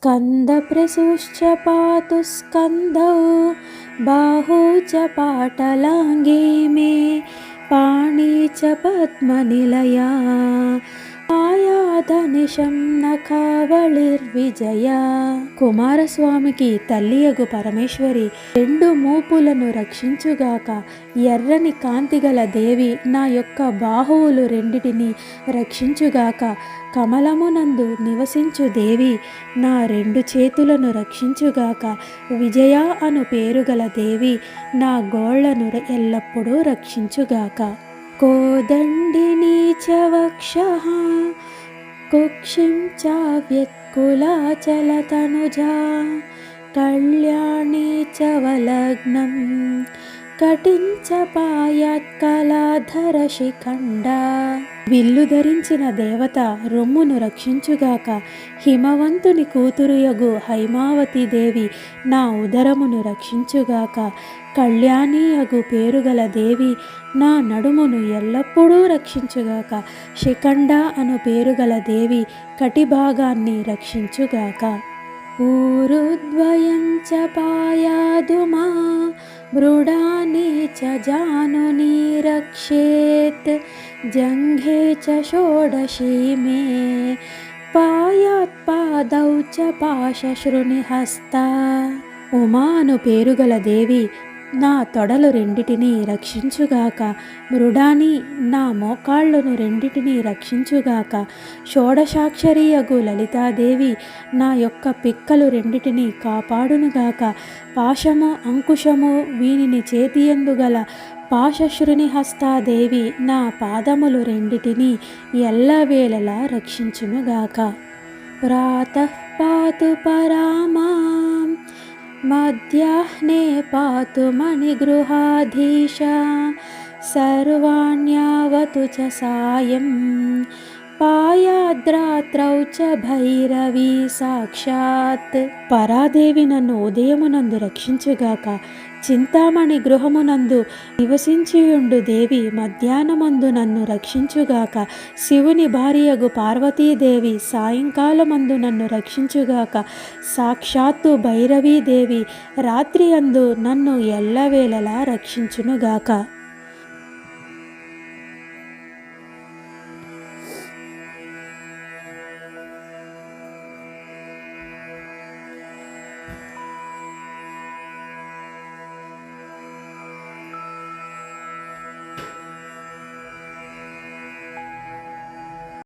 स्कन्दप्रसूश्च पातु स्कन्दौ बाहू च पाटलाङ्गे मे पाणी च पद्मनिलया ఆయాధనిశం నఖావళిర్విజయ. కుమారస్వామికి తల్లియగు పరమేశ్వరి రెండు మూపులను రక్షించుగాక. ఎర్రని కాంతిగల దేవి నా యొక్క బాహువులు రెండిటిని రక్షించుగాక. కమలమునందు నివసించు దేవి నా రెండు చేతులను రక్షించుగాక. విజయ అను పేరుగల దేవి నా గోళ్లను ఎల్లప్పుడూ రక్షించుగాక. కోదండినీ చ వక్షః కుక్షిం చావ్యత్కులాచలతనుజా కళ్యాణీ చ వలగ్నం కటించ పాయాత్కలాధర శిఖండా. విల్లు ధరించిన దేవత రొమ్మును రక్షించుగాక. హిమవంతుని కూతురుయగు హైమావతి దేవి నా ఉదరమును రక్షించుగాక. కళ్యాణీయగు పేరుగల దేవి నా నడుమును ఎల్లప్పుడూ రక్షించుగాక. శిఖండ అను పేరుగల దేవి కటిభాగాన్ని రక్షించుగాక. ఊరుద్వయం చ పాయాదు మా మృడాని చ జానుని రక్షేత్ జంఘే చ షోడశీ మే పాయాత్ పాదౌ చ పాశశృణి హస్తా. ఉమా అను పేరుగల దేవి నా తొడలు రెండిటిని రక్షించుగాక. మృడాని నా మోకాళ్ళను రెండిటిని రక్షించుగాక. షోడశాక్షరియగు లలితాదేవి నా యొక్క పిక్కలు రెండిటిని కాపాడునుగాక. పాశము అంకుశము వీనిని చేతియందుగల పాశశృణి హస్తాదేవి నా పాదములు రెండిటిని ఎల్లవేళలా రక్షించునుగాక. ప్రాతః పాతు పరామాం మధ్యాహ్నే పాతు మణిగృహాధీశ సర్వాణ్యావతు చ సాయం పాయాద్రాత్రౌ చ భైరవీ సాక్షాత్. పరాదేవి నన్ను ఉదయమునందు రక్షించుగాక. చింతామణి గృహమునందు నివసించియుండు దేవి మధ్యాహ్నమందు నన్ను రక్షించుగాక. శివుని భార్యగు పార్వతీదేవి సాయంకాలమందు నన్ను రక్షించుగాక. సాక్షాత్తు భైరవీదేవి రాత్రి అందు నన్ను ఎల్లవేళలా రక్షించునుగాక.